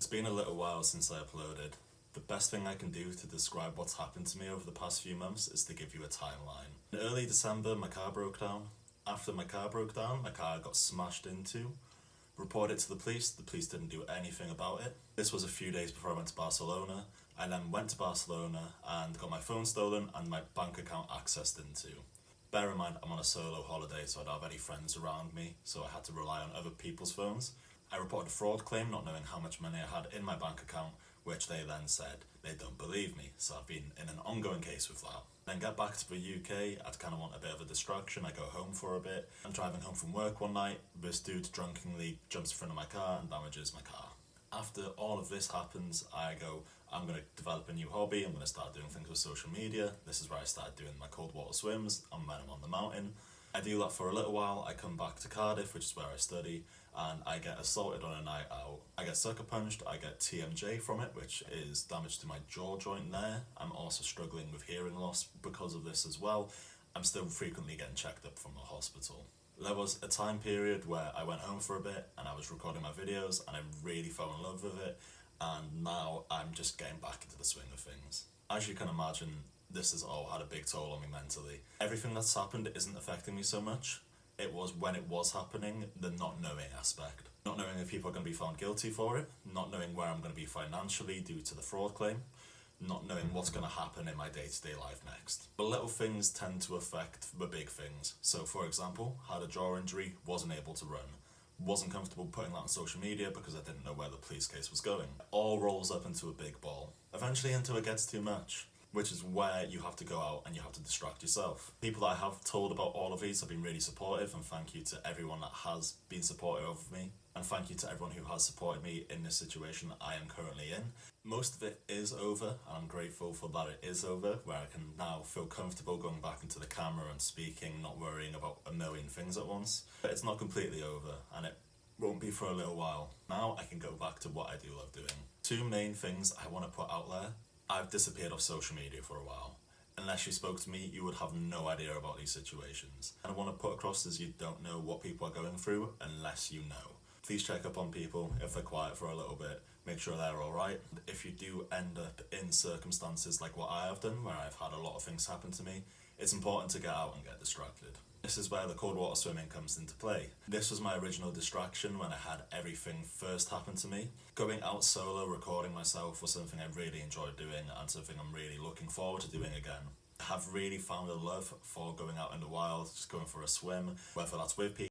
been a little while since I uploaded. The best thing I can do to describe what's happened to me over the past few months is to give you a timeline. In early December, my car broke down. After my car broke down, my car got smashed into. Reported it to the police didn't do anything about it. This was a few days before I went to Barcelona. I then went to Barcelona and got my phone stolen and my bank account accessed into. Bear in mind, I'm on a solo holiday, so I don't have any friends around me, so I had to rely on other people's phones. I reported a fraud claim, not knowing how much money I had in my bank account, which they then said they don't believe me, so I've been in an ongoing case with that. Then get back to the UK, I'd kind of want a bit of a distraction. I go home for a bit. I'm driving home from work one night, this dude drunkenly jumps in front of my car and damages my car. After all of this happens, I go, I'm going to develop a new hobby, I'm going to start doing things with social media. This is where I started doing my cold water swims and when I'm on the mountain. I do that for a little while, I come back to Cardiff, which is where I study, and I get assaulted on a night out. I get sucker punched, I get TMJ from it, which is damage to my jaw joint there. I'm also struggling with hearing loss because of this as well. I'm still frequently getting checked up from the hospital. There was a time period where I went home for a bit and I was recording my videos and I really fell in love with it, and now I'm just getting back into the swing of things. As you can imagine, this has all had a big toll on me mentally. Everything that's happened isn't affecting me so much. It was when it was happening, the not knowing aspect. Not knowing if people are going to be found guilty for it, not knowing where I'm going to be financially due to the fraud claim, not knowing what's going to happen in my day-to-day life next. The little things tend to affect the big things. So for example, had a jaw injury, wasn't able to run. Wasn't comfortable putting that on social media because I didn't know where the police case was going. It all rolls up into a big ball. Eventually until it gets too much, which is where you have to go out and you have to distract yourself. People that I have told about all of these have been really supportive, and thank you to everyone that has been supportive of me. And thank you to everyone who has supported me in this situation I am currently in. Most of it is over, and I'm grateful for that it is over, where I can now feel comfortable going back into the camera and speaking, not worrying about a million things at once. But it's not completely over, and it won't be for a little while. Now I can go back to what I do love doing. Two main things I want to put out there. I've disappeared off social media for a while. Unless you spoke to me, you would have no idea about these situations. And I want to put across is you don't know what people are going through unless you know. Please check up on people if they're quiet for a little bit. Make sure they're alright. If you do end up in circumstances like what I have done, where I've had a lot of things happen to me, it's important to get out and get distracted. This is where the cold water swimming comes into play. This was my original distraction when I had everything first happen to me. Going out solo, recording myself was something I really enjoyed doing and something I'm really looking forward to doing again. I have really found a love for going out in the wild, just going for a swim, whether that's with people